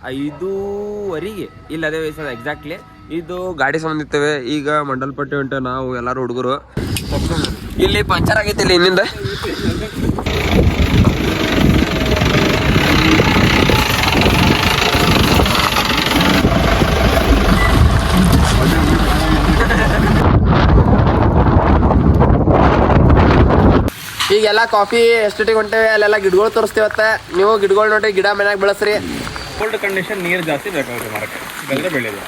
5:15 ಇಲ್ಲ ಅದೇ ವಯಸ್ಸದ ಎಕ್ಸಾಕ್ಟ್ಲಿ. ಇದು ಗಾಡಿ ಸಂಬಂಧಿತ್ತವೆ. ಈಗ ಮಂಡಲ್ಪಟ್ಟಿ ಉಂಟು, ನಾವು ಎಲ್ಲರೂ ಹುಡುಗರು. ಇಲ್ಲಿ ಪಂಚರ್ ಆಗೈತಿ ಇಲ್ಲಿ ಇನ್ನಿಂದ. ಈಗೆಲ್ಲ ಕಾಫಿ ಎಸ್ಟೇಟಿಗೆ ಹೊಂಟೇವೆ, ಅಲ್ಲೆಲ್ಲ ಗಿಡಗಳು ತೋರಿಸ್ತೀವತ್ತ. ನೀವು ಗಿಡಗಳು ನೋಡಿ, ಗಿಡ ಮನ್ಯಾಗ ಬೆಳೆಸ್ರಿ. ಕೋಲ್ಡ್ ಕಂಡೀಷನ್ ನೀರು ಜಾಸ್ತಿ ಬೇಕಾಗುತ್ತೆ ಮರಕ್ಕೆ, ಬೆಳೆದ ಬೆಳೆಯೋದು.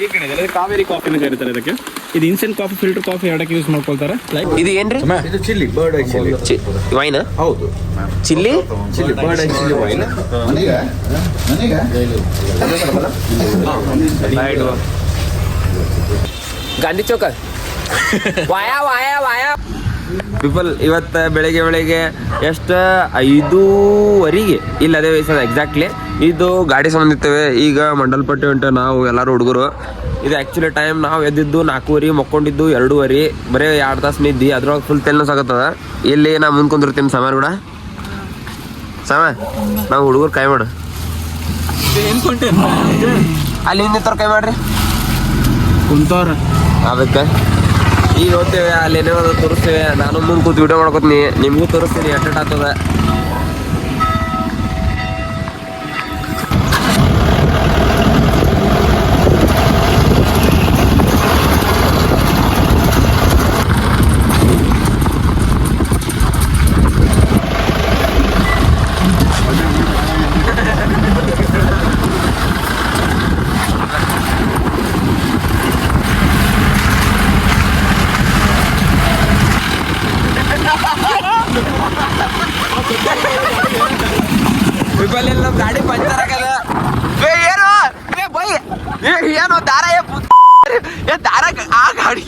ಈ ಕಡೆ ಕಾವೇರಿ ಕಾಫಿನ ಕರೀತಾರೆ ಇದಕ್ಕೆ. ಇದು ಇನ್ಸ್ಟೆಂಟ್ ಕಾಫಿ, ಫಿಲ್ಟರ್ ಕಾಫಿ ಎರಡಕ್ಕೆ ಯೂಸ್ ಮಾಡ್ಕೊಳ್ತಾರೆ. ಇದು ಏನ್ರಿ? ಇದು chilli, bird eye chilli wine. ಹೌದು, chilli bird eye chilli vine. Gandhi Chowk via ವಾಯ ವಾಯ ಪೀಪಲ್. ಇವತ್ತು ಬೆಳಿಗ್ಗೆ ಎಷ್ಟು 5:15 ಇಲ್ಲ ಅದೇ ವಯಸ್ಸದ ಎಕ್ಸಾಕ್ಟ್ಲಿ. ಇದು ಗಾಡಿ ಸಂಬಂಧಿತ್ತವೆ. ಈಗ ಮಂಡಲ್ಪಟ್ಟಿ ಉಂಟು, ನಾವು ಎಲ್ಲರೂ ಹುಡುಗರು. ಇದು ಆ್ಯಕ್ಚುಲಿ ಟೈಮ್ ನಾವು ಎದ್ದಿದ್ದು 4:15, ಮಕ್ಕೊಂಡಿದ್ದು 2:30. ಬರೀ 2 ತಾಸು ನಿದ್ದಿ, ಅದ್ರೊಳಗೆ ಫುಲ್ ತೆಲ್ಲು ಸಾಕತ್ತದ. ಇಲ್ಲಿ ನಾ ಮುಂದೆ ಕುಂದಿರ್ತೀನಿ ಸಮಯ ಕೂಡ. ಸಮಯ ನಾವು ಹುಡುಗರು ಕೈ ಮಾಡು, ಅಲ್ಲಿ ಹಿಂದೆ ಕೈ ಮಾಡ್ರಿ ಕುಂತವ್ರ. ಅದಕ್ಕೆ ಈಗ ಹೋಗ್ತೇವೆ, ಅಲ್ಲಿ ಏನೇನೋ ತೋರಿಸ್ತೇವೆ. ನಾನು ಮುಂದೆ ಕೂತು ವಿಡಿಯೋ ಮಾಡ್ಕೊತೀನಿ, ನಿಮಗೂ ತೋರಿಸ್ತೀನಿ ಎಟ್ ಆಗ್ತದ. ವಿಪಲ್ಲೆಲ್ಲ ನಮ್ಮ ಗಾಡಿ ಪಂಚರ್ ಆಗದ. ಏನು ಏನು ದಾರ ದಾರ ಆ ಗಾಡಿ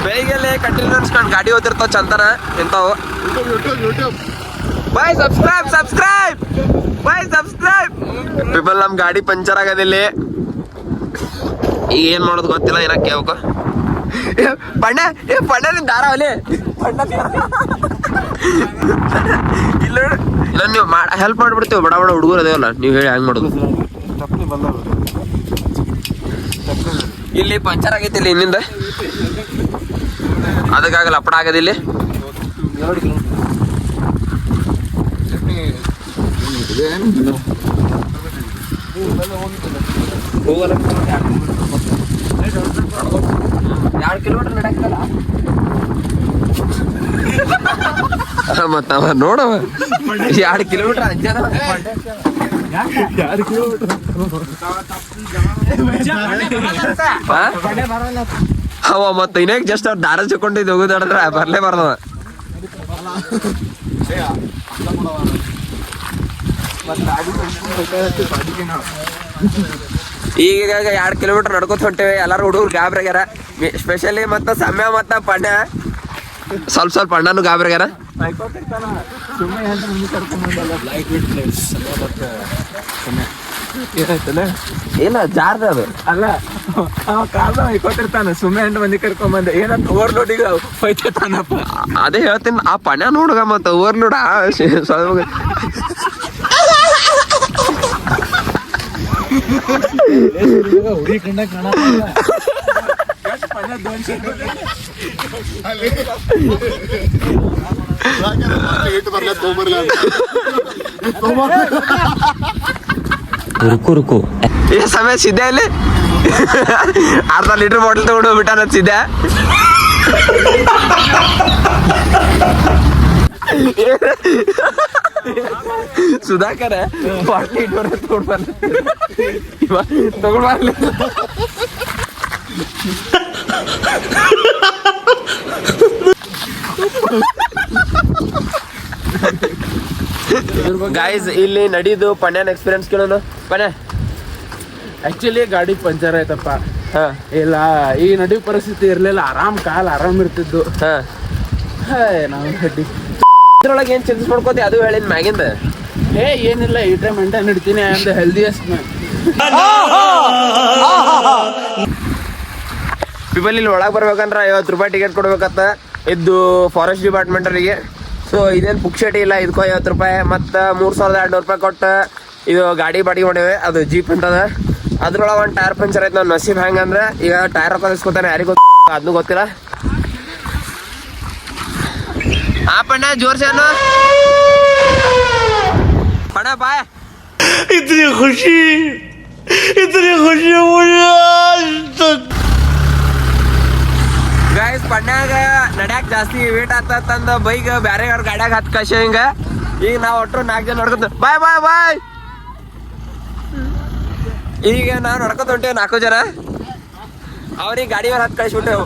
ಬೆಳಿಗ್ಗೆ ಕಂಟಿನ್ಯೂಸ್ ಗಾಡಿ ಹೋಗ್ತಿರ್ತಾವ ಚಂತನ ಎಂತಾವು. ಬಾಯ್ ಸಬ್ಸ್ಕ್ರೈಬ್ ಪೀಪಲ್. ನಮ್ ಗಾಡಿ ಪಂಚರ್ ಆಗದಿಲ್ಲಿ. ಈಗ ಏನ್ ಮಾಡೋದು ಗೊತ್ತಿಲ್ಲ, ಏನ ಕೇಳ್ಕೊ. ಪಣ್ಣ ನಿನ್ ದಾರ ಅವಲಿ ಇಲ್ಲ ನೀವು ಹೆಲ್ಪ್ ಮಾಡ್ಬಿಡ್ತೀವಿ. ಬಡ ಹುಡುಗರು ಅದೇವಲ್ಲ, ನೀವು ಹೇಳಿ ಹೆಂಗ್ ಮಾಡೋದು. ಇಲ್ಲಿ ಪಂಚರ್ ಆಗೈತಿ ಇಲ್ಲಿ ಇನ್ನಿಂದ, ಅದಕ್ಕಾಗಲ್ಲ ಲಪಡ ಆಗದಿಲ್ಲಿ. ಹೋಗಲ್ಲ 2 ಕಿಲೋಮೀಟರ್ ನಡಕಲ್ಲ ಮತ್ತ ನೋಡವ 2 ಕಿಲೋಮೀಟರ್ ಅಂಜದ. ಅವ ಮತ್ತ ಇನ್ನೇಕ್ ಜಸ್ಟ್ ಅವ್ರು ದಾರ ಚಕೊಂಡಿದ್ದು ಹೋಗುದಾಡಿದ್ರೆ ಬರ್ಲೇ ಬಾರ್ದವ. ಈಗ 2 ಕಿಲೋಮೀಟರ್ ನಡ್ಕೊತ ಹೊಂಟೇವೆ. ಎಲ್ಲಾರು ಹುಡುಗರು ಗಾಬ್ರಾಗ್ಯಾರ, ಸ್ಪೆಷಲಿ ಮತ್ತ ಸಮಯ ಮತ್ತ ಪಣ್ಣ ಸ್ವಲ್ಪ ಅಣ್ಣನು ಗಾಬ್ರಾಗ್ಯಾರ. ಇಲ್ಲ ಜಾರ್ದ ಅದು ಅಲ್ಲ, ಕಾಲ ಹೊಯ್ಕೋತಿರ್ತಾನ. ಸುಮ್ಮನೆ 8 ಮಂದಿ ಕರ್ಕೊಂಬಂದೆ ಏನಂತ ಓವರ್ಲೋಡಿಗೆ ಹೊಯ್ತಾನಪ್ಪ. ಅದೇ ಹೇಳ್ತೀನಿ, ಆ ಪಣ್ಣ ನೋಡುಗ ಮತ್ತ ಓವರ್ಲೋಡ್ ಹುಡಿ ಕಂಡ ಕಾಣ. रुको ये समय सीधे ले अर्धा लीटर बॉटल तोड़ बिटा ना सीधा सुधाकर है 40 लीटर तोड़ पर तोड़ मार ले. ಗಾಯ್ಸ್ ಇಲ್ಲಿ ನಡೀದು ಪಣ್ಯನ ಎಕ್ಸ್ಪೀರಿಯನ್ಸ್ ಕೇಳೋಣ. ಪಣ್ಯ ಆಕ್ಚುಲಿ ಗಾಡಿ ಪಂಚರ್ ಆಯ್ತಪ್ಪ. ಇಲ್ಲ ಈ ನಡಿ ಪರಿಸ್ಥಿತಿ ಇರ್ಲಿಲ್ಲ, ಆರಾಮ್ ಇರ್ತಿದ್ದು. ನಾವು ಇದ್ರೊಳಗೆ ಏನ್ ಚೇಂಜಸ್ ಮಾಡ್ಕೋತಿ ಅದು ಹೇಳಿನ ಮ್ಯಾಗಿಂದ. ಏನಿಲ್ಲ, ಈ ಟೈಮ್ ಮೇಂಟೈನ್ ಇಡ್ತೀನಿ. I am the healthiest man. People ಇಲ್ಲಿ ಒಳಗೆ ಬರ್ಬೇಕಂದ್ರೆ 50 ರೂಪಾಯಿ ಟಿಕೆಟ್ ಕೊಡ್ಬೇಕತ್ತ ಇದು ಫಾರೆಸ್ಟ್ ಡಿಪಾರ್ಟ್ಮೆಂಟ್ ಅವರಿಗೆ. ಸೊ ಇದೇನು ಪುಕ್ಷಟಿ ಇಲ್ಲ, ಇದಕ್ಕೂ 50 ರೂಪಾಯಿ ಮತ್ತು 3200 ರೂಪಾಯಿ ಕೊಟ್ಟು ಇದು ಗಾಡಿ ಬಾಡಿಗೆ ಮಾಡಿವೆ. ಅದು ಜೀಪ್ ಅಂತದ, ಅದ್ರೊಳಗೆ ಒಂದು ಟೈರ್ ಪಂಚರ್ ಆಯ್ತು. ನಾವು ನಸೀಬ್ ಹೆಂಗಂದ್ರೆ ಈಗ ಟೈರ್ ಹಾಕೋದಿಸ್ಕೊತಾನೆ, ಯಾರಿಗೂ ಅದನ್ನೂ ಗೊತ್ತಿಲ್ಲ. ಆ ಪಣ್ಣ ಜೋರ್ಸೆ ಅನ್ನು ಪಣ ಬಾಯ್. इतनी खुशी ಗೈಸ್ ಪಣ್ಯಾಗ ನಡ್ಯಾಕ ಜಾಸ್ತಿ ವೇಟ್ ಆಗ್ತಂದ ಬೈಕ್ ಬ್ಯಾರೆ ಅವ್ರ ಗಾಡ್ಯಾಗ ಹತ್ತು ಕಶ ಹಿಂಗ. ಈಗ ನಾವು ಒಟ್ಟರು 4 ಜನ ನಡ್ಕೊತ ಬಾಯ್ ಬಾಯ್ ಬಾಯ್. ಈಗ ನಾವು ನಡ್ಕೊತ ಹೊಂಟೇವ್ 4 ಜನ. ಅವ್ರಿಗೆ ಗಾಡಿ ಮೇಲೆ ಹತ್ತು ಕಳಿಸ್ಬಿಟ್ಟೆವು.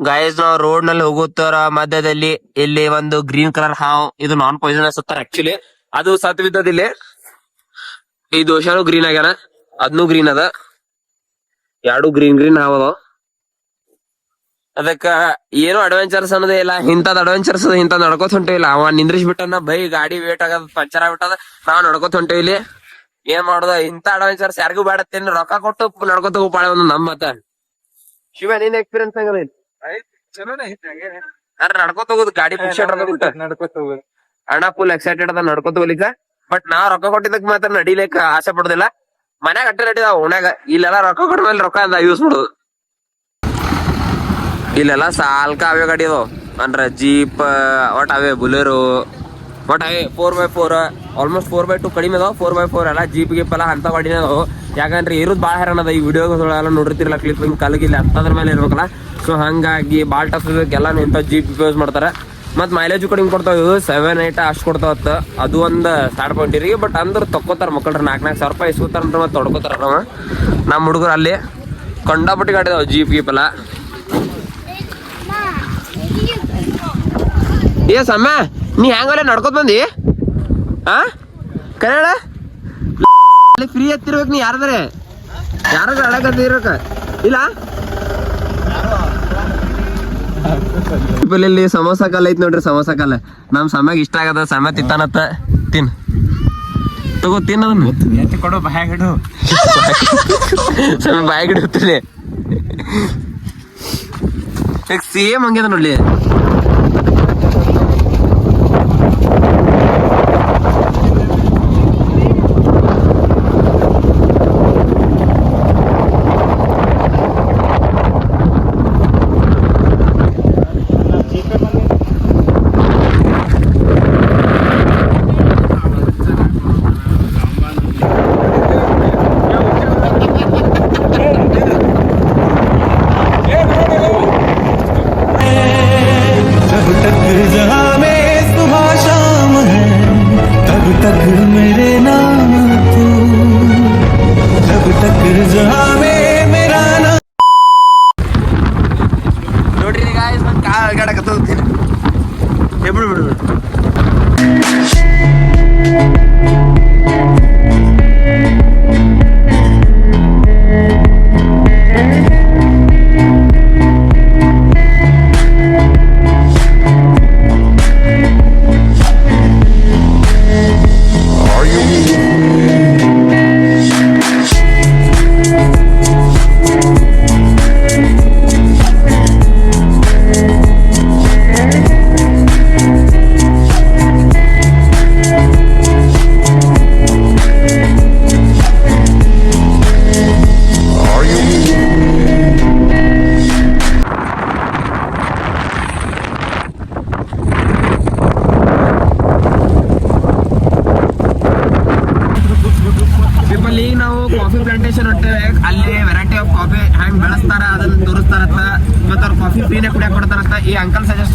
ಗೈಸ್ ನಾವು ರೋಡ್ ನಲ್ಲಿ ಹೋಗುತ್ತಾರ ಮಧ್ಯದಲ್ಲಿ ಇಲ್ಲಿ ಒಂದು ಗ್ರೀನ್ ಕಲರ್ ಹಾವು, ಇದು ನಾನ್ ಪಾಯ್ಸನಸ್ ಅತ್ತಾರ ಆಕ್ಚುಲಿ. ಅದು ಸತ್ ಬಿದ್ದದಿಲ್ಲಿ. ಈ ದೋಷನು ಗ್ರೀನ್ ಆಗ್ಯಾನ, ಅದ್ನು ಗ್ರೀನ್ ಅದ, 2 ಗ್ರೀನ್ ಹಾವ್ ಅದಾವ. ಅದಕ್ಕ ಏನು ಅಡ್ವೆಂಚರ್ಸ್ ಅನ್ನೋದೇ ಇಲ್ಲ. ಇಂಥದ್ ಅಡ್ವೆಂಚರ್ಸ್ ಇಂಥದ್ ನಡ್ಕೋತ ಹೊಂಟೇವಿಲ್ಲ. ಅವ ನಿಂದ್ರಿಸ್ಬಿಟ್ಟನ ಬೈ, ಗಾಡಿ ವೇಟ್ ಆಗದ, ಪಂಚರ್ ಆಗ್ಬಿಟ್ಟದ. ನಾವ್ ನಡ್ಕೋತ ಹೊಂಟೇವಿ ಇಲ್ಲಿ. ಏನ್ ಮಾಡೋದ, ಇಂಥ ಅಡ್ವೆಂಚರ್ಸ್ ಯಾರಿಗೂ ಬೇಡತ್ತೇನು, ರೊಕ್ಕ ಕೊಟ್ಟು ನಡ್ಕೋತ ಹೋಗ್ಪಾಳೆ ಒಂದು ನಮ್ಮ ಮತ್ತ. ಶಿವ ನಿನ್ ಎಕ್ಸ್ಪೀರಿಯನ್ಸ್ ಆಗಲ್ಲ ನಡ್ಕೋತ ಹೋಗುದು ಗಾಡಿ ನಡ್ಕೊತ ಹೋಗೋದು. ಅಣ್ಣ ಫುಲ್ ಎಕ್ಸೈಟೆಡ್ ಅದ ನಡ್ಕೋತ ಹೋಗ್ಲಿಕ್ಕ. ಬಟ್ ನಾವ್ ರೊಕ್ಕ ಕೊಟ್ಟಿದ್ದಕ್ ಮಾತ್ರ ನಡಿಲಿಕ್ಕ ಆಸೆ ಪಡೋದಿಲ್ಲ. ಮನ್ಯಾಗ ಅಟ್ಟ ನಡಿದಾವ, ಓಣ್ಯಾಗ ಇಲ್ಲೆಲ್ಲ ರೊಕ್ಕ ಕೊಟ್ಟ ಮೇಲೆ ರೊಕ್ಕ ಅಂತ ಯೂಸ್ ಮಾಡೋದು. ಇಲ್ಲೆಲ್ಲ ಸಾಲ್ಕ ಅವೇ ಗಾಡಿ ಅದಾವ ಅಂದ್ರ ಜೀಪ್ ಒಟ್ ಅವೇ ಬುಲೆರೋ ಒಟ್ ಅವೇ 4x4 ಆಲ್ಮೋಸ್ಟ್ 4x2 ಕಡಿಮೆ ಅದಾವ. 4x4 ಎಲ್ಲ ಜೀಪ್ ಗೀಪ್ ಎಲ್ಲ ಅಂತ ಗಾಡಿನೇ ಅದಾವ. ಯಾಕಂದ್ರೆ ಇರೋದು ಭಾಳ ಹೈರಾಣ ಅದ. ಈ ವಿಡಿಯೋಗಳೆಲ್ಲ ನೋಡಿರ್ತಿರಲ್ಲ, ಕ್ಲಿಪ್ಪಿಂಗ್ ಕಲಗಿಲ್ಲ ಅಂತದ್ರ ಮೇಲೆ ಇರ್ಬೇಕಲ್ಲ. ಸೊ ಹಂಗಾಗಿ ಭಾಳ ಟಫ್ ಎಲ್ಲ ಇಂಥ ಜೀಪ್ ಯೂಸ್ ಮಾಡ್ತಾರೆ. ಮತ್ತು ಮೈಲೇಜು ಕಡಿಮೆ ಕೊಡ್ತಾವ, 7-8 ಅಷ್ಟು ಕೊಡ್ತಾವತ್ತ. ಅದು ಒಂದು ಸ್ಟಾರ್ಟ್ ಪಾಯಿಂಟ್ ಇರಿ. ಬಟ್ ಅಂದ್ರೆ ತಕ್ಕೋತಾರ ಮಕ್ಕಳ್ರಿ, 4,000 ರೂಪಾಯಿ ಇಸ್ಕೋತಾರ ಮತ್ತು ತೊಡ್ಕೋತಾರ. ನಮ್ಮ ಹುಡುಗರು ಅಲ್ಲಿ ಕಂಡಾಪಟ್ಟಿ ಗಾಡಿ ಅದಾವ ಜೀಪ್ ಗೀಪ್ ಎಲ್ಲ. ಏ ಸಮ್ಮ ನೀ ಹೆಂಗಲ್ಲ ನಡ್ಕೋತ ಬಂದಿ ಆ ಕನ್ನಡ ಫ್ರೀ ಎತ್ತಿರ್ಬೇಕು. ನೀ ಯಾರದ್ರೆ ಯಾರಾಗ ಅಡಕತ್ತಿರಕ ಇಲ್ಲ. ಇಲ್ಲಿ ಸಮೋಸಾ ಕಾಲ ಐತ್ ನೋಡ್ರಿ, ಸಮೋಸಾ ಕಾಲ ನಮ್ ಸಮಯಾಗ ಇಷ್ಟ ಆಗದ. ಸಮ ತಿತ್ತಾನತ್ತ, ತಿನ್ ತಗೋ ತಿನ್ನೋದನ್ನ ಕೊಡು, ಬಾಯಾಗಿಡು. ಸಮ ಬಾಯಾಗಿಡ್ತೀನಿ. ಈಗ ಸೇಮ್ ಹಂಗ್ಯದ ನೋಡ್ಲಿ.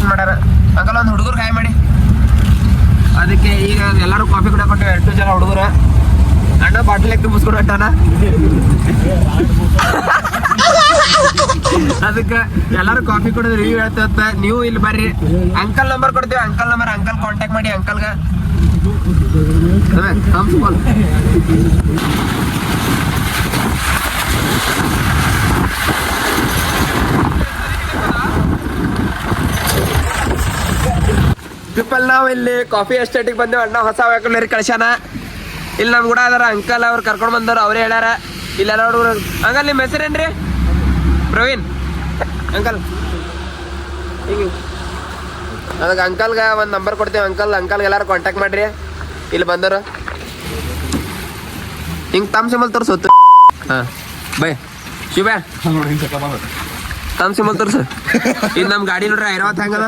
ಟೇಸ್ಟ್ ಮಾಡ್ಯಾರ. ಅಂಕಲ್ ಒಂದು ಹುಡುಗರು ಕಾಯಿ ಮಾಡಿ. ಅದಕ್ಕೆ ಈಗ ಎಲ್ಲರೂ ಕಾಫಿ ಕೂಡ ಕೊಟ್ಟೆ 2 ಜನ ಹುಡುಗರು. ಅಣ್ಣ ಬಾಟ್ಲ್ ಎತ್ತು ಮುಸ್ಕೊಂಡು ಹೊಟ್ಟಾನ. ಅದಕ್ಕೆ ಎಲ್ಲರೂ ಕಾಫಿ ಕುಡಿದು ರಿವ್ಯೂ ಹೇಳ್ತೇವತ್ತ. ನೀವು ಇಲ್ಲಿ ಬರ್ರಿ, ಅಂಕಲ್ ನಂಬರ್ ಕೊಡ್ತೀವಿ. ಅಂಕಲ್ ಕಾಂಟ್ಯಾಕ್ಟ್ ಮಾಡಿ ಅಂಕಲ್ಗೆ. ಪೀಪಲ್ ನಾವು ಇಲ್ಲಿ ಕಾಫಿ ಎಸ್ಟೇಟಿಗೆ ಬಂದೇವು. ಅಣ್ಣ ಹೊಸ ವೆಹಿಕಲ್ ಕಳ್ಸ್ಯಾನ. ಇಲ್ಲಿ ನಮ್ ಕೂಡ ಅದಾರ ಅಂಕಲ್, ಅವ್ರು ಕರ್ಕೊಂಡು ಬಂದವ್ರು. ಅವರೇ ಹೇಳ್ಯಾರ ಇಲ್ಲೆಲ್ಲ ಹುಡುಗರು. ಅಂಕಲ್ ನಿಮ್ಮ ಹೆಸರೇನ್ರಿ? ಪ್ರವೀಣ್ ಅಂಕಲ್. ಹಿಂಗೆ ಅದಕ್ಕೆ ಅಂಕಲ್ಗೆ ಒಂದು ನಂಬರ್ ಕೊಡ್ತೀವಿ. ಅಂಕಲ್ಗೆ ಎಲ್ಲಾರು ಕಾಂಟ್ಯಾಕ್ಟ್ ಮಾಡ್ರಿ ಇಲ್ಲಿ ಬಂದವರು. ಹಿಂಗೆ ತಮ್ಮ ಸಿಂಬಲ್ ತೋರ್ಸೋತ್ತು. ಹಾಂ ಬೈ ಶಿವ ತಮ್ಮ ಸಿಂಬಲ್ ತೋರ್ಸು. ಇದು ನಮ್ಮ ಗಾಡಿ ನೋಡ್ರಿ ಐರಾವತ್ ಹೆಂಗದ.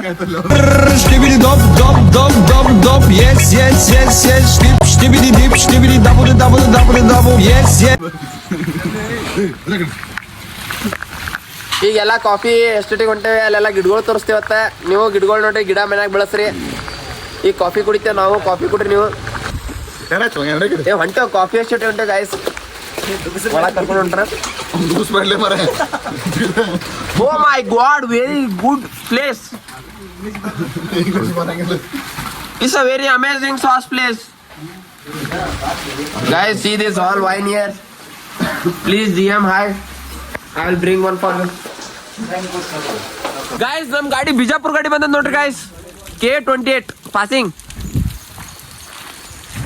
Stibbidi dop dop dop dop dop yes yes yes yes dip stibbidi dip stibbidi double double double double yes yes. ಈಗೆಲ್ಲ ಕಾಫಿ ಎಸ್ಟೇಟಿಗೆ ಹೊಂಟೇವೆ. ಅಲ್ಲೆಲ್ಲ ಗಿಡಗಳು ತೋರಿಸ್ತೀವತ್ತ. ನೀವು ಗಿಡಗಳು ನೋಡಿ, ಗಿಡ ಮನ್ಯಾಗ ಬೆಳೆಸ್ರಿ. ಈಗ ಕಾಫಿ ಕುಡಿತೇವೆ ನಾವು, ಕಾಫಿ ಕುಡ್ರಿ ನೀವು. ಹೊಂಟೇವ್ ಕಾಫಿ ಎಸ್ಟೇಟ್ ಹೊಂಟೇವ್ ಗಾಯ್ಸ್. ಒಳಗೆ ಕರ್ಕೊಂಡು ಹೊಂಟ್ರ. Oh my God, very good place. It's a very amazing sauce place. Guys, see this all wine here. Please DM hi. I will bring one for you. Guys, ನಮ್ ಗಾಡಿ ಬಿಜಾಪುರ ಗಾಡಿ ಬಂದದ್ ನೋಡ್ರಿ guys. K28 passing.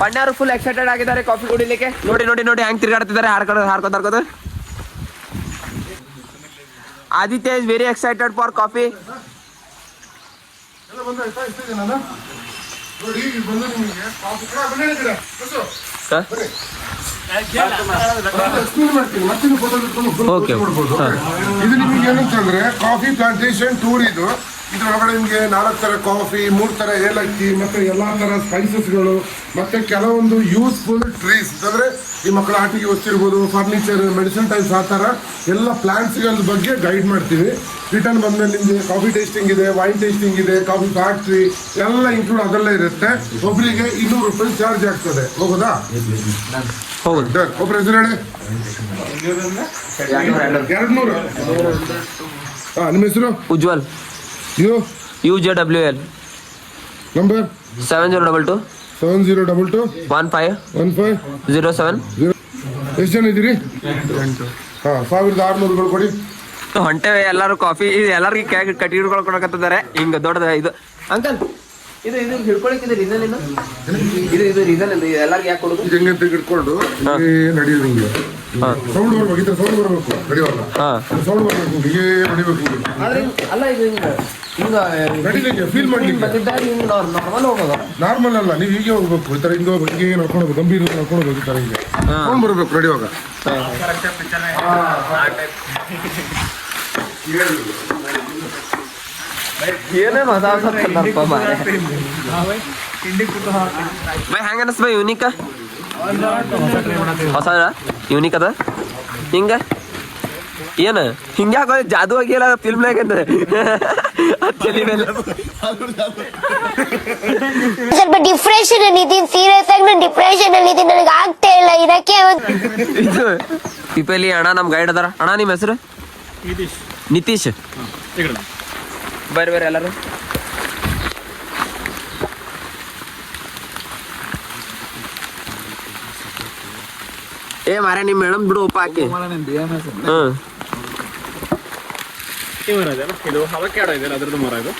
ಪಣ್ಯಾರು full excited ಆಗಿದ್ದಾರೆ coffee ಕುಡಿಲಿಕ್ಕೆ. ನೋಡಿ ನೋಡಿ ನೋಡಿ ಹೆಂಗ್ ತಿರ್ಗಾಡ್ತಿದ್ದಾರೆ ಹಾರ್ಕೋದು. Aditya is very excited for coffee. Okay, ಇದು ನಿಮಗೆ ಏನಂತಂದ್ರೆ ಕಾಫಿ ಪ್ಲಾಂಟೇಶನ್ ಟೂರ್. ಇದ್ರೊಳಗಡೆ ನಿಮಗೆ 4 ಥರ ಕಾಫಿ, 3 ಥರ ಏಲಕ್ಕಿ, ಮತ್ತೆ ಎಲ್ಲಾ ತರ ಸ್ಪೈಸಸ್ಗಳು, ಮತ್ತೆ ಕೆಲವೊಂದು ಯೂಸ್ಫುಲ್ ಟ್ರೀಸ್ ಅಂದ್ರೆ ಈ ಮಕ್ಕಳ ಆಟಿಕೆ ವಸ್ತಿರ್ಬೋದು, ಫರ್ನಿಚರ್, ಮೆಡಿಸಿನ್ ಟೈಪ್ಸ್, ಆ ಥರ ಎಲ್ಲ ಪ್ಲಾಂಟ್ಸ್ಗಳ ಬಗ್ಗೆ ಗೈಡ್ ಮಾಡ್ತೀವಿ. ರಿಟರ್ನ್ ಬಂದ್ಮೇಲೆ ನಿಮಗೆ ಕಾಫಿ ಟೇಸ್ಟಿಂಗ್ ಇದೆ, ವೈನ್ ಟೇಸ್ಟಿಂಗ್ ಇದೆ, ಕಾಫಿ ಫ್ಯಾಕ್ಟ್ರಿ ಎಲ್ಲ ಇನ್ಕ್ಲೂಡ್ ಅದೆಲ್ಲ ಇರುತ್ತೆ. ಒಬ್ಬರಿಗೆ 200 ರೂಪಾಯಿ ಚಾರ್ಜ್ ಆಗ್ತದೆ. ಹೋಗೋದಾ? ಒಬ್ಬರ ಹೆಸರು 200. ನಿಮ್ಮ ಹೆಸರು? ಉಜ್ವಲ್. UJWL. ನಂಬರ್ 7022 7022 15 07. ಎಷ್ಟು ಜನ ಇದ್ದೀರಿ? 1600 ಕೊಡಿ. ಹೊಂಟೇವೆ ಎಲ್ಲರೂ ಕಾಫಿ. ಎಲ್ಲರಿಗೆ ಕಟ್ಟಿ ಹಿಡ್ಕೊಂಡು ಕೊಡಕತ್ತಿದ್ದಾರೆ. ಹಿಂಗ ದೊಡ್ಡದ ಇದು ಅಂಕಲ್. ಇದು ಹಿಡ್ಕೊಳಕ್ಕಿದೆ ರೀಸನ್ ಏನು? ಇದು ರೀಸನ್ ಎಂದು ಎಲ್ಲರಿಗೆ ಯಾಕೆ ಕೊಡೋದು? ಇದು ಹೆಂಗೆ ಹಿಡ್ಕೊಂಡು ನಡೆಯೋದು ಹಿಂಗೆ ಸೌಂಡ್ ಬರ್ಬೇಕು. ಈ ಥರ ಸೌಂಡ್ ಬರಬೇಕು ನಡೆಯುವಾಗ. ಸೌಂಡ್ ಬರ್ಬೇಕು, ಹೀಗೆ ನಡಿಬೇಕು. ಅಲ್ಲ ಇದು ಹಿಂಗ ನಡಿಲಿಕ್ಕೆ ಫೀಲ್ ಮಾಡ್ಲಿಕ್ಕೆ ನಾರ್ಮಲ್ ಹೋಗೋದು. ನಾರ್ಮಲ್ ಅಲ್ಲ, ನೀವು ಹೀಗೆ ಹೋಗ್ಬೇಕು. ಈ ಥರ ಹಿಂಗೆ ಹೀಗೆ ನಡ್ಕೊಂಡು ಹೋಗ್ಬೇಕು, ಗಂಭೀರ ನಡ್ಕೊಂಡು ಹೋಗ್ಬೇಕು. ಈ ಥರ ಹಿಂಗೆ ಸೌಂಡ್ ಬರಬೇಕು ನಡೆಯುವಾಗ. ಏನೇನು ಹೊಸ ಹೆಂಗ ಅನಿಸ್ ಬೈ? ಯೂನಿಕ್ ಹೊಸ ಯೂನಿಕ್ ಅದ. ಹಿಂಗ ಏನು ಹಿಂಗೆ ಹಾಕೋದು ಜಾದು ಆಗಿಲ್ಲ ಫಿಲ್ಮ್ನಾಗ ಸ್ವಲ್ಪ ಡಿಪ್ರೆಷನ್ ಅಲ್ಲಿ ಇದೀನಿ. ಸೀರಿಯಸ್ ಆಗಿ ನಾನು ಡಿಪ್ರೆಷನ್ ಅಲ್ಲಿ ಇದೀನಿ. ನನಗೆ ಆಗ್ತಾ ಇಲ್ಲ ಇದಕ್ಕೆ. ಇದು ಪಿಪಲಿ ಅಣ್ಣ ನಮ್ಮ ಗೈಡ್ ಅದಾರ. ಅಣ್ಣ ನಿಮ್ಮ ಹೆಸರು? ನಿತೀಶ್. ಬರ್ರಿ ಎಲ್ಲರೂ. ಏ ಮಾರೇ ನಿಮ್ಮ ಮೇಡಮ್ ಬಿಡು ಉಪ್ಪ ಹಾಕಿ. ಇದು ಅವಕ್ಯಾಡೋ ಇದೆ, ಅದ್ರದ್ದು ಮರ ಇದು.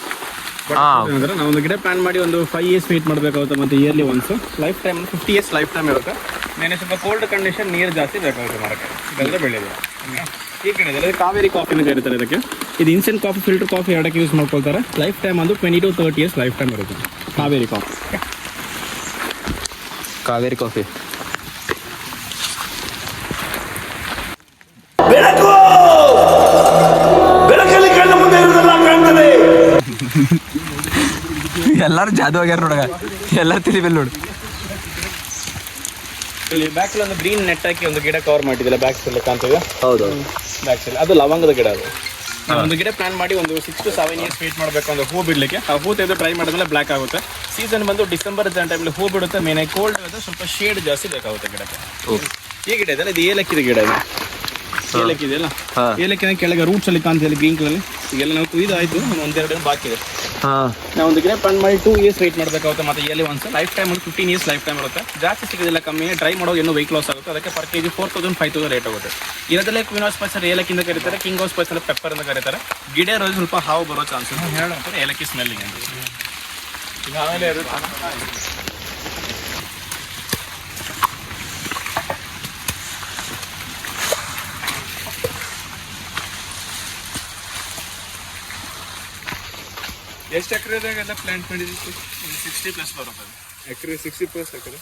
ನಾವೊಂದು ಗಿಡ ಪ್ಲಾನ್ ಮಾಡಿ ಒಂದು 5 years ವೇಟ್ ಮಾಡಬೇಕಾಗುತ್ತೆ. ಮತ್ತೆ yearly once life time 50 years life time ಇರುತ್ತೆ. ನೆನೆ ಸ್ವಲ್ಪ ಕೋಲ್ಡ್ ಕಂಡೀಷನ್, ನೀರು ಜಾಸ್ತಿ ಬೇಕಾಗುತ್ತೆ ಮರಕ್ಕೆ, ಇದೆಲ್ಲ ಬೆಳೆಯೋದು. ಈ ಕಡೆ ಇದೆ ಕಾವೇರಿ ಕಾಫಿನ ಕರೀತಾರೆ ಇದಕ್ಕೆ. ಇದು ಇನ್ಸ್ಟೆಂಟ್ ಕಾಫಿ, ಫಿಲ್ಟರ್ ಕಾಫಿ ಎರಡಕ್ಕೆ ಯೂಸ್ ಮಾಡ್ಕೊಳ್ತಾರೆ. ಲೈಫ್ ಟೈಮ್ ಒಂದು 20 to 30 years ಲೈಫ್ ಟೈಮ್ ಇರುತ್ತೆ ಕಾವೇರಿ ಕಾಫಿ. ಕಾವೇರಿ ಕಾಫಿ ಬೆಳಕಲ್ಲಿ ಕಣ್ಣ ಮುಂದೆ ಇರುವುದೆಲ್ಲ ಕಾಣ್ತದೆ. ಎಲ್ಲರೂ ಜಾದು ಆಗ್ಯಾರ ನೋಡಗ. ಎಲ್ಲರೂ ತಿಳಿಬೇಲ್ ನೋಡು. ಇಲ್ಲಿ ಬ್ಯಾಕ್ ಸೈಡ್ ಒಂದು ಗ್ರೀನ್ ನೆಟ್ ಹಾಕಿ ಒಂದು ಗಿಡ ಕವರ್ ಮಾಡಿದಿಲ್ಲ, ಬ್ಯಾಕ್ ಸೈಡ್ ಕಾಣ್ತದೆ. ಹೌದು, ಬ್ಯಾಕ್ ಸೈಡ್ ಅದು ಲವಂಗದ ಗಿಡ. ಅದು ಒಂದು ಗಿಡ ಪ್ಲಾನ್ ಮಾಡಿ ಒಂದು 6 to 7 years ವೇಟ್ ಮಾಡಬೇಕು ಒಂದು ಹೂ ಬಿಡ್ಲಿಕ್ಕೆ. ಆ ಹೂ ತೆಗೆದು ಡ್ರೈ ಮಾಡಿದ್ಮೇಲೆ ಬ್ಲ್ಯಾಕ್ ಆಗುತ್ತೆ. ಸೀಸನ್ ಬಂದು ಡಿಸೆಂಬರ್ ಟೈಮಲ್ಲಿ ಹೂ ಬಿಡುತ್ತೆ. ಮೇನ್ ಕೋಲ್ಡ್ ಆಗುತ್ತೆ, ಸ್ವಲ್ಪ ಶೇಡ್ ಜಾಸ್ತಿ ಬೇಕಾಗುತ್ತೆ ಗಿಡಕ್ಕೆ. ಈ ಗಿಡ ಇದೆಲ್ಲ ಇದು ಏಲಕ್ಕಿದ ಗಿಡ ಇದೆ. ಏಲಕ್ಕಿ ಇದೆಯಲ್ಲ, ಏಲಕ್ಕಿನ ಕೆಳಗೆ ರೂಟ್ಸ್ ಅಲ್ಲಿ ಕಾಣ್ತಿದೆ ಗ್ರೀನ್ ಕಲರ್. ಈಗೆಲ್ಲ ನಾವು ಕುಯ್ದು ಆಯ್ತು, ಒಂದೆರಡು ದಿನ ಬಾಕಿ ಇದೆ. ನಾವು ಒಂದು ಗಿಡ ಪ್ಲಾನ್ ಮಾಡಿ 2 years ವೇಟ್ ಮಾಡಬೇಕಾಗುತ್ತೆ. ಮತ್ತೆ ಇಯರ್ಲಿ ಒನ್ಸ್ ಲೈಫ್ ಟೈಮ್ ಒಂದು 15 years ಲೈಫ್ ಟೈಮ್ ಇರುತ್ತೆ. ಜಾಸ್ತಿ ಸಿಗೋದಿಲ್ಲ, ಕಮ್ಮಿ. ಡ್ರೈ ಮಾಡೋ ಇನ್ನೂ ವೆಯ್ಟ್ ಲಾಸ್ ಆಗುತ್ತೆ. ಅದಕ್ಕೆ per kg 4,000 5,000 ರೇಟ್ ಆಗುತ್ತೆ. ಇರೋದಲ್ಲೇ ಕ್ವೀನ್ ಆಫ್ ಸ್ಪೈಸ್ ಏಲಕ್ಕಿಂದ ಕರೀತಾರೆ, ಕಿಂಗ್ ಆಫ್ ಸ್ಪೈಸ್ ಪೆಪ್ಪರ್ ಅಂತ ಕರೀತಾರೆ. ಗಿಡ ಇರೋದು ಸ್ವಲ್ಪ ಹಾವು ಬರೋ ಚಾನ್ಸಸ್ ಹೇಳ್ತಾರೆ ಏಲಕ್ಕಿ ಸ್ಮೆಲ್ಲಿಗೆ ಅಂತ. ಈಗ ಆಮೇಲೆ ಎಷ್ಟು ಎಕರೆದಾಗೆಲ್ಲ ಪ್ಲಾಂಟ್ ಮಾಡಿದ್ದೀವಿ? 60+ ಬರುತ್ತೆ. ಎಕರೆ 60+ ಎಕರೆ.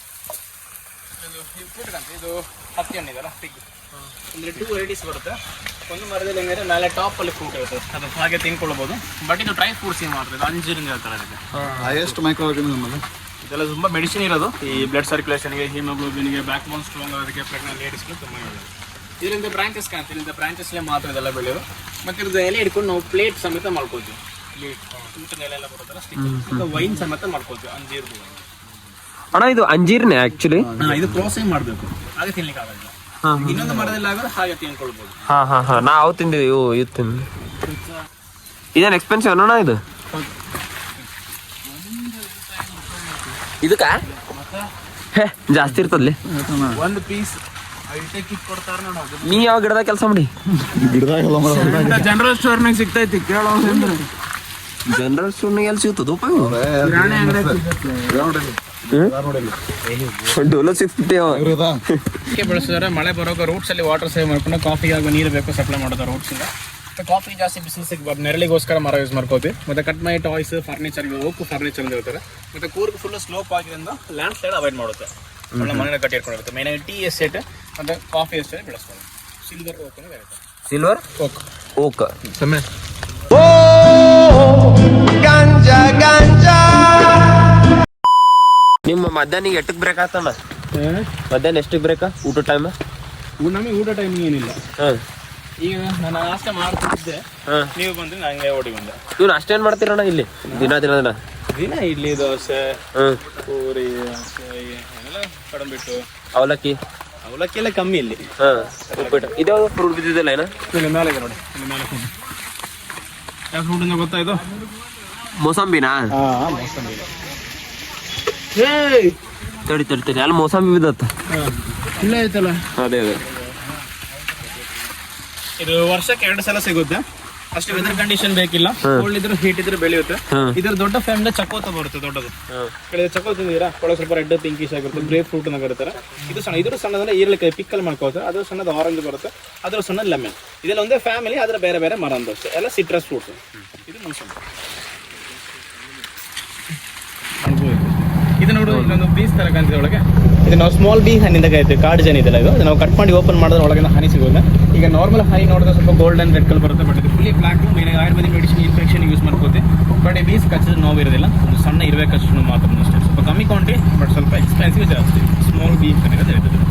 ಇದು ಹತ್ತಿ ಹಣ್ಣು ಇದೆಲ್ಲ, ಫಿಗ್ ಅಂದರೆ 2 varieties ಬರುತ್ತೆ. ಒಂದು ಮರದಲ್ಲಿ ಹೆಂಗಂದ್ರೆ ಮೇಲೆ ಟಾಪಲ್ಲಿ ಫ್ರೂಟ್ ಇರುತ್ತೆ, ಅದು ಹಾಗೆ ತಿನ್ಕೊಳ್ಬೋದು. ಬಟ್ ಇದು ಡ್ರೈ ಫ್ರೂಟ್ಸ್ ಏನು ಮಾಡ್ತಾರೆ, ಅಂಜೀರಿಂದ ಹೇಳ್ತಾರೆ ಅದಕ್ಕೆ. ಎಷ್ಟು ಮೈಕ್ರೋ ಆರ್ಗಾನಿಸಮ್ ಇದೆಲ್ಲ ತುಂಬ ಮೆಡಿಸಿನ್ ಇರೋದು ಈ ಬ್ಲಡ್ ಸರ್ಕ್ಯುಲೇಷನ್ಗೆ, ಹಿಮೋಗ್ಲೋಬಿನ್ಗೆ, ಬ್ಯಾಕ್ ಬೋನ್ ಸ್ಟ್ರಾಂಗ್ ಆಗೋದಕ್ಕೆ, ಪ್ರೆಗ್ನೆಂಟ್ ಲೇಡೀಸ್ಗೆ ತುಂಬ ಒಳ್ಳೆಯದು. ಇದರಿಂದ ಬ್ರಾಂಚಸ್ ಕಾಣ್ತೀವಿ, ಇದರಿಂದ ಬ್ರಾಂಚಸ್ಲೇ ಮಾತ್ರ ಇದೆಲ್ಲ ಬೆಳೆಯೋದು. ಮತ್ತು ಇದ್ರದ್ದು ಎಲೆ ಹಿಡ್ಕೊಂಡು ನಾವು ಪ್ಲೇಟ್ ಸಮೇತ ಮಾಡ್ಕೊಳ್ತೀವಿ. ಪ್ಲೇಟ್ ಎಲೆ ಎಲ್ಲ ಬರುತ್ತಲ್ಲ, ವೈನ್ ಸಮೇತ ಮಾಡ್ಕೊಳ್ತೀವಿ ಅಂಜೀರ್ದು. ಅಣ್ಣ ಇದು ಅಂಜೀರ್ನೇ ಆಕ್ಚುಲಿ. ಇದು ಕ್ರಾಸಿಂಗ್ ಮಾಡಬೇಕು, ಹಾಗೆ ತಿನ್ಲಿಕ್ಕೆ ಆಗೋದಿಲ್ಲ. ಇನ್ನೊಂದು ಮರದಲ್ಲಿ ಆಗೋದು ಹಾಗೆ ತಿನ್ಕೊಳ್ಬೋದು. ನಾವು ತಿಂದಿವಿ, ಇದು ತಿಂದು. ಇದೇನು ಎಕ್ಸ್ಪೆನ್ಸಿವ್ ಅಣ್ಣ ಇದು? ಇದಕ್ಕ ಜಾಸ್ತಿ ಇರ್ತದ್ಲಿ ಒಂದು ಪೀಸ್ ಕೊಡ್ತಾರ. ನೀ ಯಾವ ಗಿಡದಾಗ ಕೆಲಸ ಮಾಡಿ? ಜನರಲ್ ಸ್ಟೋರ್ನಾಗ ಸಿಗ್ತೈತಿ, ಕೇಳೋ ಜನರಲ್ ಸ್ಟೋರ್ನಾಗ ಎಲ್ಲಿ ಸಿಗ್ತದಪ್ಪ? ಡೋಲೋ 650 ಬೆಳೆಸಿದ್ರೆ ಮಳೆ ಬರೋಕೆ ರೂಟ್ಸ್ ಅಲ್ಲಿ ವಾಟರ್ ಸೇವ್ ಮಾಡ್ಕೊಂಡು ಕಾಫಿಗೆ ಆಗೋ ನೀರು ಬೇಕು ಸಪ್ಲೈ ಮಾಡೋದು ರೂಟ್ಸ್ ಇಂದ. ಕಾಫಿ ಜಾಸ್ತಿ ಬಿಸಿಲು ಸಿಗ್ಬಾರ್ದು, ನೆರಳಿಗೋಸ್ಕರ ಮರ ಯೂಸ್ ಮಾಡ್ಕೋತೀವಿ. ಮತ್ತೆ ಕಟ್ ಮೈ ಟಾಯ್ಸ್, ಫರ್ನಿಚರ್ಗೆ ಓಕು ಫರ್ನಿಚರ್ ಅಂತ ಹೇಳ್ತಾರೆ. ಮತ್ತೆ ಕೂರ್ಗ್ ಫುಲ್ ಸ್ಲೋಪ್ ಆಗಿದ್ದರಿಂದ ಲ್ಯಾಂಡ್ ಸ್ಲೈಡ್ ಅವಾಯ್ಡ್ ಮಾಡುತ್ತೆ. ಒಳ್ಳೆ ಮನೆ ಕಟ್ಟಿ ಇಟ್ಕೊಂಡಿರುತ್ತೆ. ಮೇನ್ ಆಗಿ ಟೀ ಎಸ್ಟೇಟ್ ಮತ್ತೆ ಕಾಫಿ ಎಸ್ಟೇಟ್ ಬೆಳೆಸ್ತಾರೆ. ಸಿಲ್ವರ್ ಓಕ್ ಅಂತ ಬರುತ್ತೆ. Silver oak. ಓಕ್ ಸಮಯ ನಿಮ್ಮ ಮಧ್ಯಾಹ್ನ ಎಷ್ಟಕ್ಕೆ ಬ್ರೇಕ್ ಆಗ್ತಣ್ಣ? ಮಧ್ಯಾಹ್ನ ಎಷ್ಟಕ್ಕೆ ಬ್ರೇಕ? ಊಟ ಟೈಮ್? ನಮಗೆ ಊಟ ಟೈಮಿಂಗ್ ಏನಿಲ್ಲ. ಈಗ ನಾನು ನಾಷ್ಟ ಮಾಡ್ತಿದ್ದೆ, ನೀವು ಬಂದ್ರೆ ನಂಗೆ ಓಡಿ ಬಂದೆ. ನೀವು ನಾಷ್ಟ ಏನ್ ಮಾಡ್ತೀರಣ್ಣ ಇಲ್ಲಿ ದಿನ ಇಡ್ಲಿ, ದೋಸೆ, ಪೂರಿ, ಏನೆಲ್ಲ ಕಡಂಬಿಟ್ಟು, ಅವಲಕ್ಕಿ ಎಲ್ಲ ಕಮ್ಮಿ ಇಲ್ಲಿ. ಉಪ್ಪಿಟ್ಟು. ಇದ್ಯಾವ ಫ್ರೂಟ್ ಬಿದ್ದಿದ್ದಲ್ಲ ಏನ? ಇಲ್ಲಿ ಮೇಲೆ ಇದೆ ನೋಡಿ, ಇಲ್ಲಿ ಮೇಲೆ ಯಾವ ಫ್ರೂಟ್ ಅಂತ ಗೊತ್ತಾ ಇದು? ಮೋಸಂಬಿನಾ? ಮೋಸಂಬಿ. ತಡಿ ಅಲ್ಲಿ ಮೋಸಂಬಿ ಬಿದ್ದತ್ತ. ಇಲ್ಲ ಐತಲ್ಲ, ಅದೇ ಇದು ವರ್ಷಕ್ಕೆ 2 ಸಲ ಸಿಗುತ್ತೆ. ಅಷ್ಟು ವೆದರ್ ಕಂಡೀಷನ್ ಬೇಕಿಲ್ಲ. ಕೋಲ್ಡ್ ಇದ್ರೆ ಹೀಟ್ ಇದ್ರೆ ಬೆಳೆಯುತ್ತೆ. ಇದ್ರ ದೊಡ್ಡ ಫ್ಯಾಮಿಲಿ ಚಕೋತ ಬರುತ್ತೆ, ದೊಡ್ಡದು. ಚಕೋತ ತಿಂದಿರಾ? ಒಳಗೆ ಸ್ವಲ್ಪ ರೆಡ್ ಪಿಂಕಿಶ್ ಆಗಿರುತ್ತೆ. ಗ್ರೇಪ್ ಫ್ರೂಟ್ ಅನ್ನ ಕರೀತಾರೆ. ಇದು ಸಣ್ಣ, ಇದ್ರ ಸಣ್ಣದ್ರೆ ಈರಳಿಕಾಯಿ ಪಿಕ್ಕಲ್ ಮಾಡ್ಕೋತಾರೆ. ಅದ್ರ ಸಣ್ಣದ ಆರೆಂಜ್ ಬರುತ್ತೆ, ಅದ್ರ ಸಣ್ಣ ಲೆಮನ್. ಇದೆಲ್ಲ ಒಂದೇ ಫ್ಯಾಮಿಲಿ, ಅದ್ರ ಬೇರೆ ಬೇರೆ ಮರ ಅಂತ ಅಷ್ಟೇ. ಎಲ್ಲ ಸಿಟ್ರಸ್ ಫ್ರೂಟ್ಸ್. ಇದು ಮನುಷ್ಯ. ಇದು ನೋಡು, ಇಲ್ಲೊಂದು ಬೀಸ್ ತರ ಕಾಣ್ತಿದೆ ಒಳಗೆ. ಇದು ನಾವು ಸ್ಮಾಲ್ ಬೀ ಹಣ್ಣಿಂದ ಕರಿತೀವಿ. ಕಾಡು ಜನ ಇದೆಲ್ಲ ಇದು. ನಾವು ಕಟ್ ಮಾಡಿ ಓಪನ್ ಮಾಡಿದ್ರೆ ಒಳಗಿನ ಹನಿ ಸಿಗೋಲ್ಲ. ಈಗ ನಾರ್ಮಲ್ ಹನಿ ನೋಡಿದ್ರೆ ಸ್ವಲ್ಪ ಗೋಲ್ಡನ್ ರೆಡ್ ಕಲರ್ ಬರುತ್ತೆ. ಬಟ್ ಇದು ಫುಲ್ಲಿ ಬ್ಲಾಕ್. ಮೇಲೆ ಆಯುರ್ವೇದಿಕ್ ಮೆಡಿಸಿನ್ ಇನ್ಫೆಕ್ಷನ್ ಯೂಸ್ ಮಾಡ್ಕೋತೀವಿ. ಬಟ್ ಈ ಬೀಸ್ ಕಚ್ಚಿದ್ರೆ ನೋವು ಇರೋದಿಲ್ಲ. ಒಂದು ಸಣ್ಣ ಇರಬೇಕು ಅಷ್ಟು ಮಾತ್ರ ಅಷ್ಟೇ. ಸ್ವಲ್ಪ ಕಮ್ಮಿ ಕ್ವಾಂಟಿಟಿ, ಬಟ್ ಸ್ವಲ್ಪ ಎಕ್ಸ್ಪೆನ್ಸಿವ್ ಜಾಸ್ತಿ. ಸ್ಮಾಲ್ ಬೀ ಅಂತ ಹೇಳ್ತಿದ್ರು.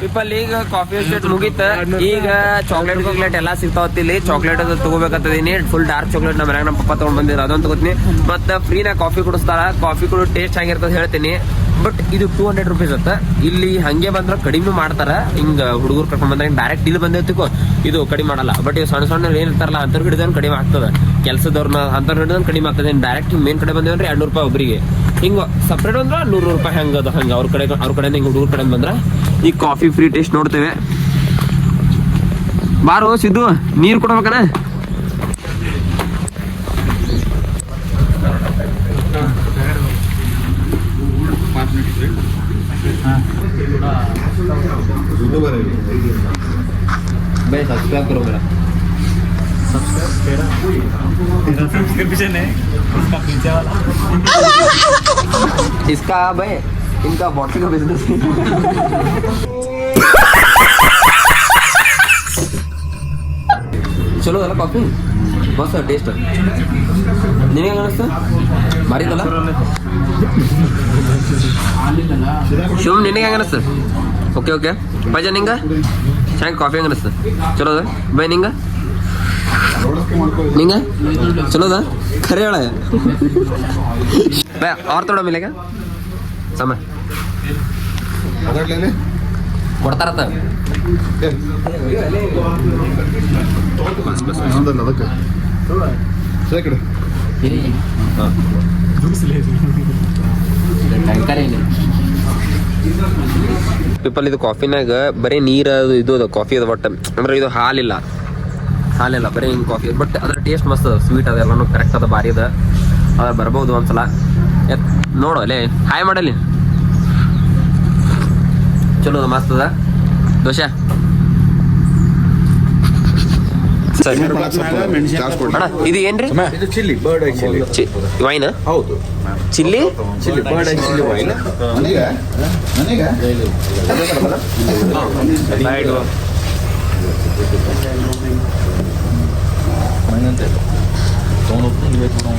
ಪೀಪಲ್ ಈಗ ಕಾಫಿ ಎಸ್ಟೇಟ್ ಮುಗೀತ. ಈಗ ಚಾಕ್ಲೇಟ್ ಎಲ್ಲ ಸಿಗ್ತಾವತ್ತಿ ಇಲ್ಲಿ. ಚಾಕ್ಲೇಟ್ ಅದು ತಗೋಬೇಕಂತದೀನಿ. ಫುಲ್ ಡಾರ್ಕ್ ಚಾಕ್ಲೇಟ್ ನಮ್ಮ ಮನ್ಯಾಗ ನಮ್ಮ ಪಪ್ಪ ತಗೊಂಡ್ ಬಂದಿರ, ಅದೊಂದು ತಗೋತೀನಿ. ಮತ್ತೆ ಫ್ರೀನಾಗ ಕಾಫಿ ಕುಡಿಸ್ತಾರ. ಕಾಫಿ ಕೂಡ ಟೇಸ್ಟ್ ಆಗಿರ್ತದೆ ಹೇಳ್ತೀನಿ. ಬಟ್ ಇದು 200 ರೂಪೀಸ್ ಅತ್ತ. ಇಲ್ಲಿ ಹಂಗೆ ಬಂದ್ರೆ ಕಡಿಮೆ ಮಾಡ್ತಾರ. ಹಿಂಗ ಹುಡುಗರು ಕರ್ಕೊಂಡ್ ಬಂದಾಗ ಡೈರೆಕ್ಟ್ ಇಲ್ಲಿ ಬಂದಿರ್ತಿಕೋ ಇದು ಕಡಿಮೆ ಮಾಡಲ್ಲ. ಬಟ್ ಇವು ಸಣ್ಣ ಸಣ್ಣ ಏನಿರ್ತಾರಲ್ಲ ಅಂತರ್ ಹಿಡಿದ ಕಡಿಮೆ ಆಗ್ತದೆ. ಕೆಲಸದವ್ರನ್ನ ಅಂತರ್ ಹಿಡಿದ ಕಡಿಮೆ ಆಗ್ತದೆ. ಡೈರೆಕ್ಟ್ ಮೇನ್ ಕಡೆ ಬಂದೇವಂದ್ರೆ 200 ರೂಪಾಯಿ ಒಬ್ಬರಿಗೆ. ಹಿಂಗ ಸಪ್ರೇಟ್ ಅಂದ್ರೆ 100 ರೂಪಾಯಿ. ಹೆಂಗದ ಹಂಗ ಅವ್ರ ಕಡೆ ಹಿಂಗ ಹುಡುಗರ ಕಡೆ ಬಂದ್ರ ಈ ಕಾಫಿ ಫ್ರೀ ಟೇಸ್ಟ್ ನೋಡ್ತೇವೆ. ಬಾರೋ ಸಿದ್ದು, ನೀರು ಕೊಡ್ಬೇಕಣ್ಣ. भाई सब्सक्राइब करो मेरा। सब्सक्रिप्शन है इसका पीछे वाला। इसका भाई इनका बॉटल का बिजनेस है। ಚಲೋ ಅಲ್ಲ ಕಾಫಿ ಮಸ್ತ್ ಟೇಸ್ಟ್ ನಿನಗೆ ಹೆಂಗೆ ಅನಿಸ್ತು ಭಾರಿದಲ್ಲ ಶಿವಮ್ ನಿನಗೆ ಹೆಂಗೆ ಅನಿಸ್ತು ಓಕೆ ಓಕೆ ಬೈಜ ನಿಂಗೆ ಹೆಂಗೆ ಕಾಫಿ ಹೆಂಗೆ ಅನಿಸ್ತು ಚಲೋ ಅದ ಬೈ ನಿಂಗೆ ನಿಂಗೆ ಚಲೋ ಅದ ಖರೆ ಹೇಳ ಬೈ ಅವ್ರ ತೊಡೋ ಮೇಲೆಗ ಸಮಯ ಕೊಡ್ತಾರತ್ತ ಪೀಪಲ್ ಇದು ಕಾಫಿನಾಗ ಬರೀ ನೀರು ಅದು ಇದು ಅದ ಕಾಫಿ ಅದ ಬಟ್ ಅಂದ್ರೆ ಇದು ಹಾಲಿಲ್ಲ ಬರೀ ಹಿಂಗೆ ಕಾಫಿ ಬಟ್ ಅದ್ರ ಟೇಸ್ಟ್ ಮಸ್ತ್ ಅದ ಸ್ವೀಟ್ ಅದ ಎಲ್ಲನೂ ಕರೆಕ್ಟ್ ಅದ ಭಾರಿ ಅದ ಅದ್ರ ಬರ್ಬೋದು ಒಂದ್ಸಲ ನೋಡು ಅಲ್ಲೇ ಹಾಯ್ ಮಾಡಲಿ ಚಲೋ ಅದ ಮಸ್ತ್ ಅದ ದೋಸೆ ಸರಿ ಅಣ್ಣ ಇದು ಏನ್ರಿ ಇದು chilli bird eye chilli wine ಹೌದು chilli chilli bird eye chilli wine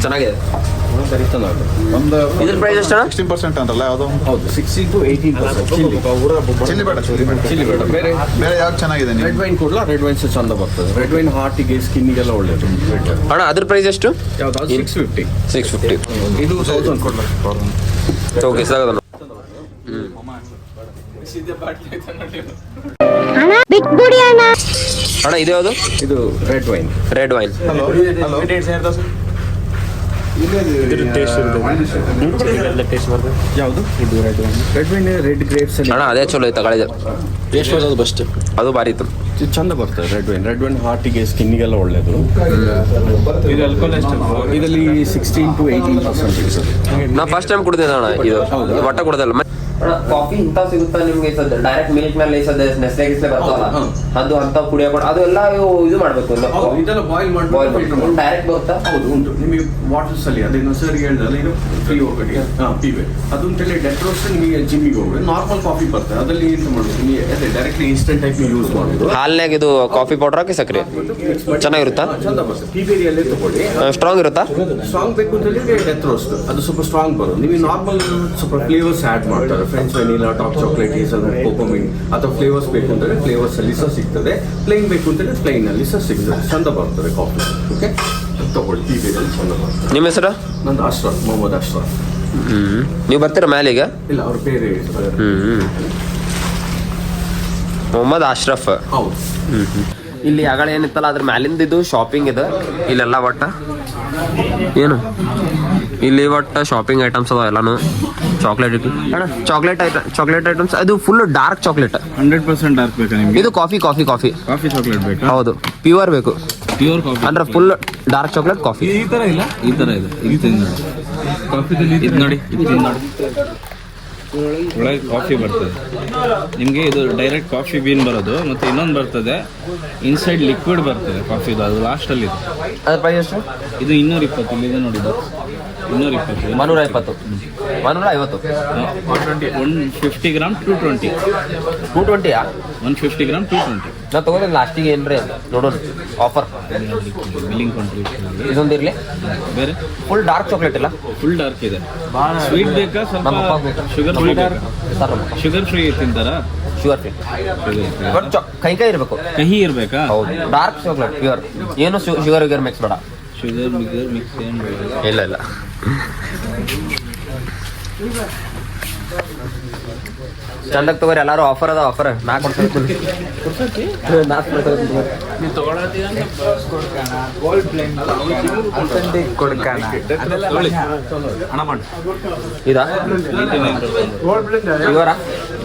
ಚೆನ್ನಾಗಿದೆ ಒಂದು ಇದ್ರ ಪ್ರೈಸ್ ಎಷ್ಟು 16% ಅಂತಲ್ಲ ಯಾವುದೋ ಹೌದು 16 to 18% ಚಿಲ್ಲಿ ಬೇಡ ಚಿಲ್ಲಿ ಬೇಡ ಬೇರೆ ಬೇರೆ ಯಾವ್ದು ಚೆನ್ನಾಗಿದೆ ರೆಡ್ ವೈನ್ ಕೊಡ್ಲಾ ರೆಡ್ ವೈನ್ಸ್ ಚಂದ ಬರ್ತದೆ ರೆಡ್ ವೈನ್ ಹಾರ್ಟಿಗೆ ಸ್ಕಿನ್ನಿಗೆಲ್ಲ ಒಳ್ಳೇದು ಅಣ್ಣ ಅದ್ರ ಪ್ರೈಸ್ ಎಷ್ಟು ಯಾವ್ದು 650 ಇದು 1000 ಕೊಡ್ಲಾ ಓಕೆ ಸರ್ ಬಿಟ್ಬಿಡಿ ಅಣ್ಣ ಅಣ್ಣ ಇದು ಯಾವುದು ಇದು ರೆಡ್ ವೈನ್ ಹಲೋ ಯಾವುದು ಇದು ರೆಡ್ ವೈನ್ ರೆಡ್ ಗ್ರೇಪ್ಸ್ ಅಣ್ಣ ಅದೇ ಚಲೋ ಐತೆ ತಗೊಳ್ಳಿದೆ ಟೇಸ್ಟ್ ಅದು ಬೆಸ್ಟ್ ಅದು ಭಾರಿ ಇತ್ತು ಚಂದ ಬರ್ತದೆ ರೆಡ್ ವೈನ್ ಹಾರ್ಟಿಗೆ ಸ್ಕಿನ್ನಿಗೆಲ್ಲ ಒಳ್ಳೇದು ಇದು ಆಲ್ಕೋಹಾಲ್ ಇದರಲ್ಲಿ 16 to 18% ನಾ ಫಸ್ಟ್ ಟೈಮ್ ಕುಡ್ದಿದ್ದೆ ಅಣ್ಣ ಇದು ಒಟ್ಟ ಕುಡ್ದಲ್ಲ ಕಾಫಿ ಇಂಥ ಸಿಗುತ್ತಾ ನಿಮ್ಗೆ ಡೈರೆಕ್ಟ್ ಮಿಲ್ಕ್ ನಲ್ಲಿ ನೆಸ್ಲೆ ಗಿಸ್ಲೆ ಬರ್ತಾವಲ್ಲ ಅದು ಅಂತ ಕುಡಿಯಕೊಂಡು ಅದು ಎಲ್ಲ ಇದು ಮಾಡ್ಬೇಕು ಇದೆಲ್ಲ ಬಾಯ್ಲ್ ಮಾಡಿ ಡೈರೆಕ್ಟ್ ಬರುತ್ತಾ ಹೌದು ಉಂಟು ನಿಮಗೆ ವಾಟರ್ಸ್ ಅಲ್ಲಿ ಅದೇನು ಸರ್ ಹೇಳಿದಲ್ಲ ಇದು ಫ್ರೀ ಹೋಗಡಿ ಪೀವೆ ಅದೊಂದು ಡೆತ್ ರೋಸ್ಟ್ ನಿಮಗೆ ಜಿಮ್ಮಿಗೆ ಹೋಗಿ ನಾರ್ಮಲ್ ಕಾಫಿ ಬರ್ತದೆ ಅದರಲ್ಲಿ ಎಂತ ಮಾಡೋದು ನಿಮಗೆ ಅದೇ ಡೈರೆಕ್ಟ್ಲಿ ಇನ್ಸ್ಟೆಂಟ್ ಟೈಪ್ ಯೂಸ್ ಮಾಡೋದು ಹಾಲ್ನಾಗ ಇದು ಕಾಫಿ ಪೌಡರ್ ಹಾಕಿ ಸಕ್ಕರೆ ಚೆನ್ನಾಗಿರುತ್ತಾ ಚಂದ ಬರ್ತದೆ ಟೀಬೇರಿಯಲ್ಲೇ ತಗೊಳ್ಳಿ ಸ್ಟ್ರಾಂಗ್ ಇರುತ್ತಾ ಸ್ಟ್ರಾಂಗ್ ಬೇಕು ಅಂತ ಹೇಳಿದ್ರೆ ಡೆತ್ ರೋಸ್ಟ್ ಅದು ಸ್ವಲ್ಪ ಸ್ಟ್ರಾಂಗ್ ಬರೋದು ನಿಮಗೆ ನಾರ್ಮಲ್ ಸ್ವಲ್ಪ ಫ್ಲೇವರ್ಸ್ ಆ್ಯಡ್ ಮಾಡ್ತಾರೆ ಫ್ರೆಂಚ್ ವೆನಿಲಾ ಟಾಪ್ ಚಾಕ್ಲೇಟ್ ಹೇಸಲ್ನಟ್ ಕೋಕೋಮಿನ್ ಅಥವಾ ಫ್ಲೇವರ್ಸ್ ಬೇಕು ಅಂತಂದ್ರೆ ಫ್ಲೇವರ್ಸ್ ಅಲ್ಲಿ ಸಹ ಸಿಗ್ತದೆ ಪ್ಲೇನ್ ಬೇಕು ಅಂತಂದ್ರೆ ಪ್ಲೇನ್ ಅಲ್ಲಿ ಸಹ ಸಿಗ್ತದೆ ಚಂದ ಬರ್ತದೆ ಕಾಫಿ ಓಕೆ ತಗೊಳ್ಳಿ ಟೀಬೇರಿಯಲ್ಲಿ ಚಂದ ಬರ್ತದೆ ನಿಮ್ಮ ಹೆಸರು ನಂದು ಅಶ್ರಫ್ ಮೊಹಮ್ಮದ್ ಅಶ್ರಫ್ ನೀವು ಬರ್ತೀರಾ ಮೇಲೆ ಈಗ ಇಲ್ಲ ಅವ್ರ ಬೇರೆ ಮೊಹಮ್ಮದ್ ಅಶ್ರಫ್ ಹೌದು ಇಲ್ಲಿ ಆಗಳ ಏನಿತ್ತಲ್ಲ ಅದ್ರ ಮ್ಯಾಲಿಂದ ಇದು ಶಾಪಿಂಗ್ ಇದೆ ಇಲ್ಲೆಲ್ಲ ಒಟ್ಟ ಏನು ಇಲ್ಲಿ ಒಟ್ಟು ಶಾಪಿಂಗ್ ಐಟಮ್ಸ್ ಅದಾವ ಎಲ್ಲಾನು ಚಾಕ್ಲೇಟ್ ಅಣ್ಣ ಚಾಕ್ಲೇಟ್ ಐಟಮ್ಸ್ ಅದು ಫುಲ್ ಡಾರ್ಕ್ ಚಾಕ್ಲೇಟ್ 100% ಡಾರ್ಕ್ ಬೇಕಾ ನಿಮ್ಗೆ ಇದು ಕಾಫಿ ಚಾಕ್ಲೇಟ್ ಬೇಕಾ ಹೌದು ಪ್ಯೂರ್ ಬೇಕು ಪ್ಯೂರ್ ಕಾಫಿ ಅಂದ್ರೆ ಫುಲ್ ಡಾರ್ಕ್ ಚಾಕ್ಲೇಟ್ ಕಾಫಿ ಈ ತರ ಇಲ್ಲ ಈ ತರ ಇದೆ ಇದು ಕಾಫಿದಲ್ಲಿ ಇದು ನೋಡಿ ಒಳಗೆ ಕಾಫಿ ಬರ್ತದೆ ನಿಮಗೆ ಇದು ಡೈರೆಕ್ಟ್ ಕಾಫಿ ಬೀನ್ ಬರೋದು ಮತ್ತೆ ಇನ್ನೊಂದು ಬರ್ತದೆ ಇನ್ಸೈಡ್ ಲಿಕ್ವಿಡ್ ಬರ್ತದೆ ಕಾಫಿದು ಅದು ಲಾಸ್ಟಲ್ಲಿ ಇದೆ ಅದ್ರ ಪ್ರೈಸ್ ಎಷ್ಟು ಇದು 220 ಇಲ್ಲಿದೆ ನೋಡಿದ್ದು 220 150 150 ಗ್ರಾಮ್ 220 220 150 ಗ್ರಾಮ್ 220 ನಾ ತಗೋದ್ರೆ ಲಾಸ್ಟಿಗೆ ಏನ್ರಿ ನೋಡೋಣ ಆಫರ್ ಬಿಲ್ಲಿಂಗ್ ಕಂಟ್ರಿ ಇದೊಂದಿರ್ಲಿ ಬೇರೆ ಫುಲ್ ಡಾರ್ಕ್ ಚಾಕ್ಲೇಟ್ ಇಲ್ಲ ಫುಲ್ ಡಾರ್ಕ್ ಇದೆ ಸ್ವೀಟ್ ಬೇಕಾ ಸ್ವಲ್ಪ ಶುಗರ್ ಫ್ರೀ ಬೇಕಾ ಶುಗರ್ ಫ್ರೀ ತಿಂತಾರಾ ಶುಗರ್ ಫ್ರೀ ಬಟ್ ಕೈ ಇರಬೇಕು ಕಹಿ ಇರಬೇಕಾ ಹೌದು ಡಾರ್ಕ್ ಚಾಕ್ಲೇಟ್ ಪ್ಯೂರ್ ಏನು ಶುಗರ್ ಮಿಕ್ಸ್ ಬೇಡ ಶುಗರ್ ಮಿಕ್ಸ್ ಏನು ಬೇಡ ಇಲ್ಲ ಚಂದಕ್ಕೆ ತಗೋರಿ ಎಲ್ಲಾರು ಆಫರ್ ಅದ ಆಫರ್ ನಾಲ್ಕು ಇದಾ ಇವರ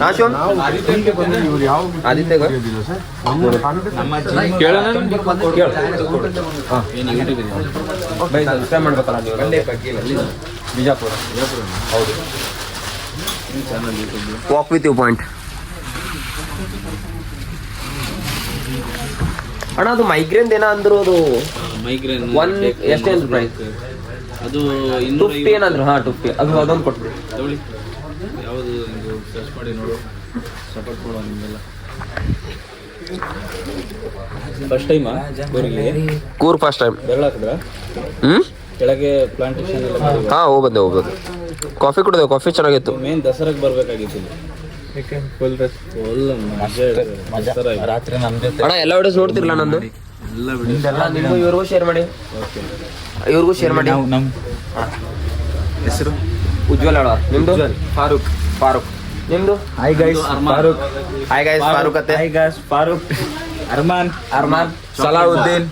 ನಾ ಶಿವನ್ ಆದಿತ್ಯ ಸಬ್ಸ್ಕ್ರೈಬ್ ಮಾಡ್ಬೇಕಲ್ಲ ನೀವು ಬಿಜಾಪುರ ಹೌದು ವಾಕ್ ವಿತ್ ಯು ಪಾಯಿಂಟ್ ಅಣ್ಣ ಅದು ಮೈಗ್ರೇನ್ ಏನ ಅಂದ್ರು ಅದು ಮೈಗ್ರೇನ್ ಎಷ್ಟೇನು ಪ್ರೈಸ್ ಅದು 250 ಏನಂದ್ರು 250 ಅದು ಅದೊಂದು ಕೊಟ್ಬಿಡಿ ತಗೊಳ್ಳಿ ಯಾವುದು ಸರ್ಚ್ ಮಾಡಿ ನೋಡು ಸಪೋರ್ಟ್ ಕೊಡುವ ನಿಮ್ಮೆಲ್ಲ ಫಸ್ಟ್ ಟೈಮ್ ಕೂರ್ ಫಸ್ಟ್ ಟೈಮ್. ಬೆರಳು ಹಾಕಿದ್ರ ಹ್ಮ್ ಕೆಳಗೆ ಪ್ಲಾಂಟೇಶನ್ ಎಲ್ಲ ಮಾಡಿ ಹಾ ಹೋಗ್ಬಂದೆ. ಕಾಫಿ ಕುಡಿದೆ, ಕಾಫಿ ಚೆನ್ನಾಗಿತ್ತು. ಮೇನ್ ದಸರಾಗೆ ಬರ್ಬೇಕಾಗಿತ್ತು ಇಲ್ಲಿ. ಫುಲ್ ರಾತ್ರಿ ನಮ್ದು ಅಣ್ಣ ಎಲ್ಲ ವಿಡಿಯೋಸ್ ನೋಡ್ತಿರ್ಲ ನಂದು? ನಿಮ್ಗೂ ಇವ್ರಿಗೂ ಶೇರ್ ಮಾಡಿ, ಇವ್ರಿಗೂ ಶೇರ್ ಮಾಡಿ. ನಮ್ಮ ಹೆಸರು ಉಜ್ವಲ್ ಅಣ್ಣ. ನಿಮ್ದು? ಫಾರೂಕ್. ನಿಮ್ದು? Hi guys Farooq. Hi guys Farooq ಅತ್ತೆ. Hi guys Farooq. ಅರ್ಮಾನ್ ಸಲಾವುದ್ದೀನ್,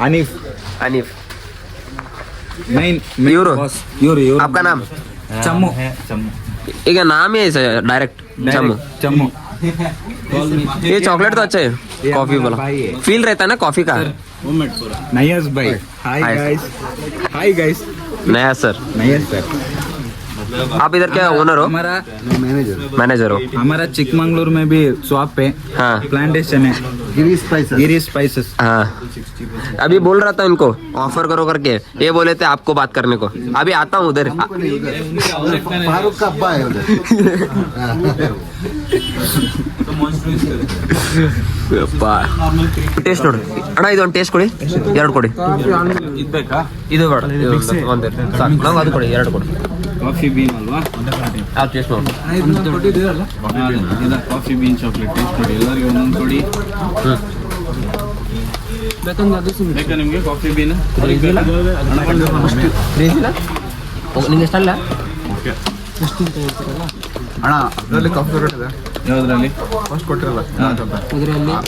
ಅನೀಫ್ ಮೈನ್ ಇವರು. आपका नाम? ಚಮ್ಮು. ಈಗ नाम ही है डायरेक्ट चम्मू. ये चॉकलेट तो अच्छा है, कॉफी वाला फील रहता है ना कॉफी का. नयाज भाई. Hi guys. नया सर. आप इधर क्या ओनर हो? हमारा मैनेजर हो? हमारा चिकमंगलुरु में भी शॉप है. हाँ प्लांटेशन है. गिरी स्पाइसेस. हाँ अभी बोल रहा था इनको ऑफर करो करके, ये बोले थे आपको बात करने को. अभी आता हूँ उधर. फारूक का अब्बा है उधर. ಟೇಸ್ಟ್ ನೋಡಿ ಅಣ್ಣ, ಇದೊಂದು ಟೇಸ್ಟ್ ಕೊಡಿ, 2 ಕೊಡಿ. ಇದು ಬೇಡ, ಒಂದೇ ಸಾಕು. ನಂಗೆ ಅದು ಕೊಡಿ, 2 ಕೊಡಿ. ಕಾಫಿ ಬೀನ್ ಅಲ್ವಾ? ಆ ಟೇಸ್ಟ್ ನೋಡಿ. ಕಾಫಿ ಬೀನ್ ಚಾಕ್ಲೇಟ್ ಟೇಸ್ಟ್ ಕೊಡಿ, ಎಲ್ಲರಿಗೂ ಒಂದೊಂದು ಕೊಡಿ. ಬೇಕಾ ನಿಮಗೆ ಕಾಫಿ ಬೀನ್? ನಿಂಗೆ ಎಷ್ಟಲ್ಲ? ಅಣ್ಣ ಅದರಲ್ಲಿ ಕಾಫಿ ಕೊಟ್ಟಿದೆ. ಯಾವುದರಲ್ಲಿ? ಫಸ್ಟ್ ಕೊಟ್ಟಿರಲ್ಲ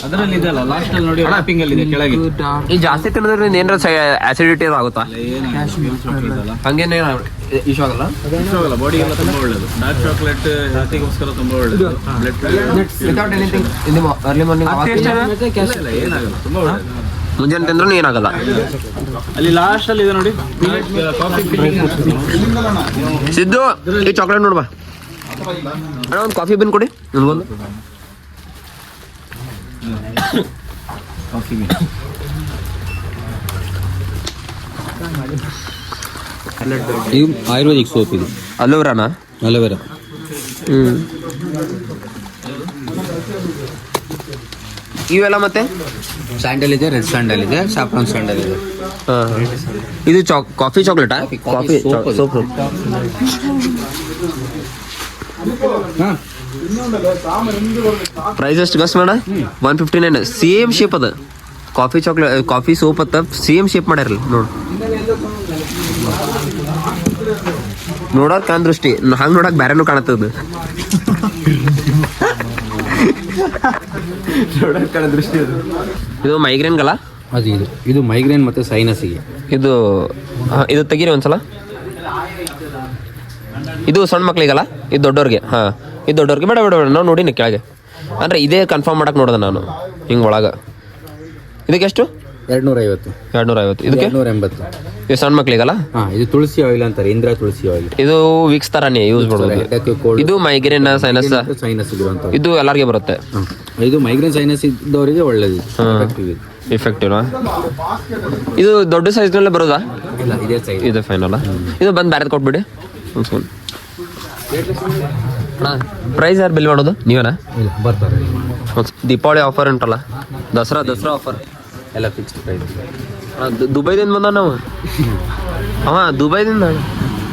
ಅದರಲ್ಲಿ ಇದೆಲ್ಲ ಲಾಸ್ಟ್ ಅಲ್ಲಿ ನೋಡಿ, ರ್ಯಾಪಿಂಗ್ ಅಲ್ಲಿ ಇದೆ ಕೆಳಗೆ. ಈ ಜಾಸ್ತಿ ತಿನ್ನೋದ್ರಿಂದ ಏನಾರ ಆಸಿಡಿಟಿ ಆಗುತ್ತಾ? ಹಂಗೇನೇ ಇಶ್ಯೂ ಆಗಲ್ಲ. ಬಾಡಿಗೆಲ್ಲ ತುಂಬಾ ಒಳ್ಳೇದು. ಡಾರ್ಕ್ ಚಾಕ್ಲೇಟ್ ಹೆಲ್ತಿಗೋಸ್ಕರ ತುಂಬಾ ಒಳ್ಳೇದು. ವಿತೌಟ್ ಎನಿಥಿಂಗ್ ಅರ್ಲಿ ಮಾರ್ನಿಂಗ್ ಏನಾಗಲ್ಲ, ತುಂಬಾ ಒಳ್ಳೇದು. ಮುಂಜಾನೆ ತಿಂದ್ರೂ ಏನಾಗಲ್ಲ. ಅಲ್ಲಿ ಲಾಸ್ಟ್ ಅಲ್ಲಿ ಇದೆ ನೋಡಿ ಕಾಫಿ. ಸಿದ್ದು ಈ ಚಾಕ್ಲೇಟ್ ನೋಡ್ಬಾ ಅಣ್ಣ, ಒಂದು ಕಾಫಿ ಬಿನ್ ಕೊಡಿ ನನಗೊಂದು. ಕಾಫಿ ಬೀನ್ ಇದು ಆಯುರ್ವೇದಿಕ್ ಸೋಪ್, ಇದು ಅಲೋವೆರಾನಾ? ಅಲೋವೆರಾ. ಇವೆಲ್ಲ ಮತ್ತೆ ಸ್ಯಾಂಡಲ್ ಇದೆ, ರೆಡ್ ಸ್ಯಾಂಡಲ್ ಇದೆ, ಸಾಫ್ರಾನ್ ಸ್ಯಾಂಡಲ್ ಇದೆ. ಇದು ಕಾಫಿ ಚಾಕ್ಲೇಟಾ? Coffee soap. ಪ್ರೈಸ್ ಎಷ್ಟು ಗಸ್ ಮಾಡ? 159. ಸೇಮ್ ಶೇಪ್ ಅದ. ಕಾಫಿ ಚಾಕ್ಲೇಟ್, ಕಾಫಿ ಸೋಪ್ ಅತ್ತ ಸೇಮ್ ಶೇಪ್ ಮಾಡ್ಯಾರಲ್ಲ ನೋಡು. ನೋಡೋರ್ ಕಾಣ್ ದೃಷ್ಟಿ ಹಂಗೆ ನೋಡಕ್ ಬ್ಯಾರೇನು ಕಾಣತ್ತದ. ನೋಡಕ್ ಕಾಣ ದೃಷ್ಟಿ ಅದು. ಇದು ಮೈಗ್ರೇನ್ಗಲ್ಲ? ಅದು ಇದು ಮೈಗ್ರೇನ್ ಮತ್ತು ಸೈನಸ್ಗೆ. ಇದು ತೆಗೀರಿ ಒಂದ್ಸಲ. ಇದು ಸಣ್ಣ ಮಕ್ಳಿಗಲ್ಲ, ಇದು ದೊಡ್ಡವ್ರಿಗೆ. ಹಾಂ ಇದು ದೊಡ್ಡವ್ರಿಗೆ. ಬೇಡ ನಾವು ನೋಡಿನಿ ಕೆಳಗೆ, ಅಂದರೆ ಇದೇ ಕನ್ಫರ್ಮ್ ಮಾಡಕ್ಕೆ ನೋಡಿದೆ ನಾನು ಹಿಂಗೆ ಒಳಗೆ. ಇದಕ್ಕೆ ಎಷ್ಟು? 250. 250. ಇದಕ್ಕೆ 280. ಇದು ಸಣ್ಣ ಮಕ್ಳಿಗಲ್ಲ? ಹಾಂ, ಇದು ತುಳಸಿ ಆಯಿಲ್ ಅಂತಾರೆ, ಇಂದ್ರ ತುಳಸಿ ಆಯಿಲ್. ಇದು ವಿಕ್ಸ್ ಥರನೇ ಯೂಸ್ ಮಾಡೋದು. ಇದು ಮೈಗ್ರೇನ್ ಸೈನಸ್ ಇರುವಂಥದ್ದು, ಇದು ಎಲ್ಲರಿಗೆ ಬರುತ್ತೆ. ಇದು ಮೈಗ್ರೇನ್ ಸೈನಸ್ ಇದ್ದವರಿಗೆ ಒಳ್ಳೇದು. ಇಫೆಕ್ಟಿವ್. ಇದು ದೊಡ್ಡ ಸೈಜ್ನಲ್ಲೇ ಬರೋದಾ? ಇಲ್ಲ, ಇದೇ ಸೈಜ್. ಇದು ಫೈನಲ್ಲ. ಇದು ಬಂದು ಬ್ಯಾರೆದು ಕೊಟ್ಬಿಡಿ ಒಂದು ಫೋನ್. ಅಣ್ಣ ಪ್ರೈಸ್ ಯಾರು ಬಿಲ್ ಮಾಡೋದು? ನೀವೇನಾ? ಇಲ್ಲ, ಬರ್ತಾರೆ. ದೀಪಾವಳಿ ಆಫರ್ ಉಂಟಲ್ಲ, ದಸರಾ ಆಫರ್ ಎಲ್ಲ ಫಿಕ್ಸ್ಡ್ ಪ್ರೈಸ್. ದುಬೈದಿಂದ ಬಂದ ನಾವು. ದುಬೈದಿಂದ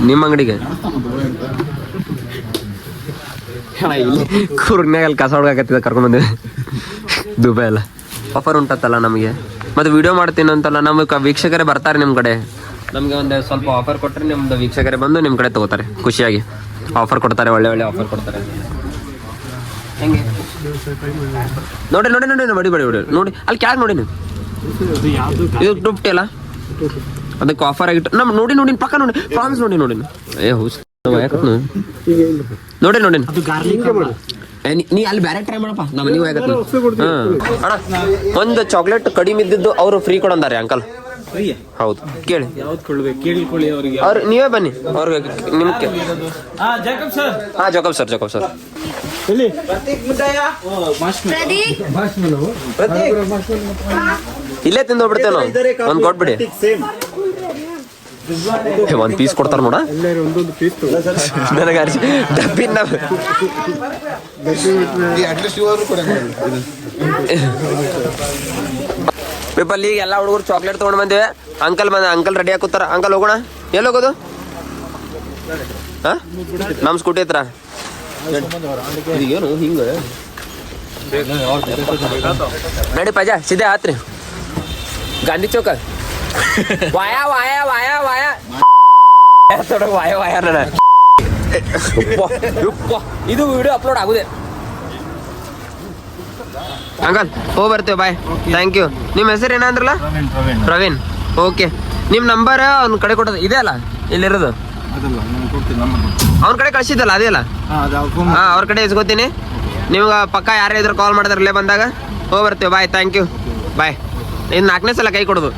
ನಿಮ್ಮ ಅಂಗಡಿಗೆ ಇಲ್ಲಿ ಕೂರ್ಗ್ನಾಗ ಅಲ್ಲಿ ಕಸ ಹೊಡ್ಗಾಕತ್ತಿದ ಕರ್ಕೊಂಡು ಬಂದಿದೆ. ದುಬೈ ಎಲ್ಲ ಆಫರ್ ಉಂಟತ್ತಲ್ಲ ನಮಗೆ. ಮತ್ತು ವಿಡಿಯೋ ಮಾಡ್ತೀನಿ ಅಂತಲ್ಲ, ನಮಗೆ ವೀಕ್ಷಕರೇ ಬರ್ತಾರೆ ನಿಮ್ಮ ಕಡೆ. ನಮಗೆ ಒಂದು ಸ್ವಲ್ಪ ಆಫರ್ ಕೊಟ್ಟರೆ ನಿಮ್ದು ವೀಕ್ಷಕರೇ ಬಂದು ನಿಮ್ಮ ಕಡೆ ತೊಗೋತಾರೆ, ಖುಷಿಯಾಗಿ ಆಫರ್ ಕೊಡ್ತಾರೆ, ಒಳ್ಳೆ ಆಫರ್ ಕೊಡ್ತಾರೆ. ಹೆಂಗೆ ನೋಡಿ ಬಡಿ ನೋಡಿ ಅಲ್ಲಿ ಕ್ಯಾಗ್ ನೋಡಿ ನೀವು. ಇದು 250 ಅಲ್ಲ, ಅದಕ್ಕೆ ಆಫರ್ ಆಗಿಟ್ಟು ನಮ್ಮ ನೋಡಿ ಪಕ್ಕ ನೋಡಿ ಪ್ರಾನ್ಸ್ ನೋಡಿ ಹುಸ್ ನೋಡಿ ನೀ ಅಲ್ಲಿ ಬ್ಯಾರೆ ಟ್ರೈ ಮಾಡಪ್ಪ. ನಮ್ಮ ನೀವು ಅಣ್ಣ ಒಂದು ಚಾಕ್ಲೇಟ್ ಕಡಿಮೆ ಇದ್ದಿದ್ದು ಅವರು ಫ್ರೀ ಕೊಡಂದಾರೆ ಅಂಕಲ್. ಹೌದು, ಕೇಳಿ ಯಾವ್ದು ಕೊಡ್ಬೇಕು ಕೇಳಿಕೊಳ್ಳಿ ಅವರಿಗೆ. ಅವ್ರು ನೀವೇ ಬನ್ನಿ ಅವ್ರಿಗೆ ನಿಮ್ಗೆ. Jacob sir. ಹಾಂ ಜಾಕಬ್ ಸರ್ ಇಲ್ಲೇ ತಿಂದು ಹೋಗ್ಬಿಡ್ತೇವೆ ನಾವು. ಒಂದು ಕೊಟ್ಬಿಡಿ. ಒಂದು ಪೀಸ್ ಕೊಡ್ತಾರ ನೋಡ ಒಂದೊಂದು ಪೀಸ್ ನನಗೆ ಡಬ್ಬಿನ ಪೀಪಲ್ ಈಗ ಎಲ್ಲ ಹುಡುಗರು ಚಾಕ್ಲೇಟ್ ತೊಗೊಂಡು ಬಂದಿವೆ. ಅಂಕಲ್ ರೆಡಿ ಹಾಕುತ್ತಾರ. ಅಂಕಲ್ ಹೋಗೋಣ. ಎಲ್ಲಿ ಹೋಗೋದು? ಹಾಂ ನಮ್ಮ ಸ್ಕೂಟಿ ಹತ್ರ ಏನು ಹಿಂಗೆ ನಡಿ ಪಜಾ ಸಿದ್ದೆ ಆತ್ರಿ ಗಾಂಧಿ ಚೌಕ ವಾಯಾ ವಾಯಾ ವಾಯಾ ವಾಯಾ ವಾಯ ವಾಯ ನನ್ನ ಇದು ವಿಡಿಯೋ ಅಪ್ಲೋಡ್ ಆಗುದೆ. ಅಂಕಲ್ ಹೋಗಿ ಬರ್ತೇವೆ ಬಾಯ್. Thank you. ನಿಮ್ಮ ಹೆಸರು ಏನಂದ್ರಲ್ಲ? ಪ್ರವೀಣ್. ಓಕೆ, ನಿಮ್ಮ ನಂಬರ್ ಅವ್ನ ಕಡೆ ಕೊಟ್ಟದ ಇದೆ ಅಲ್ಲ ಇಲ್ಲಿರೋದು? ಅವ್ನ ಕಡೆ ಕಳಿಸಿದ್ದಲ್ಲ ಅದೇ ಅಲ್ಲ? ಹಾಂ, ಅವ್ರ ಕಡೆ ಇಸ್ಕೋತೀನಿ. ನಿಮ್ಗೆ ಪಕ್ಕ ಯಾರೇ ಇದ್ರು ಕಾಲ್ ಮಾಡಿದ್ರಲ್ಲೇ ಬಂದಾಗ ಹೋಗಿ ಬರ್ತೇವೆ. ಬಾಯ್, ಥ್ಯಾಂಕ್ ಯು, ಬಾಯ್. ಇದು 4ನೇ ಸಲ ಕೈ ಕೊಡೋದು.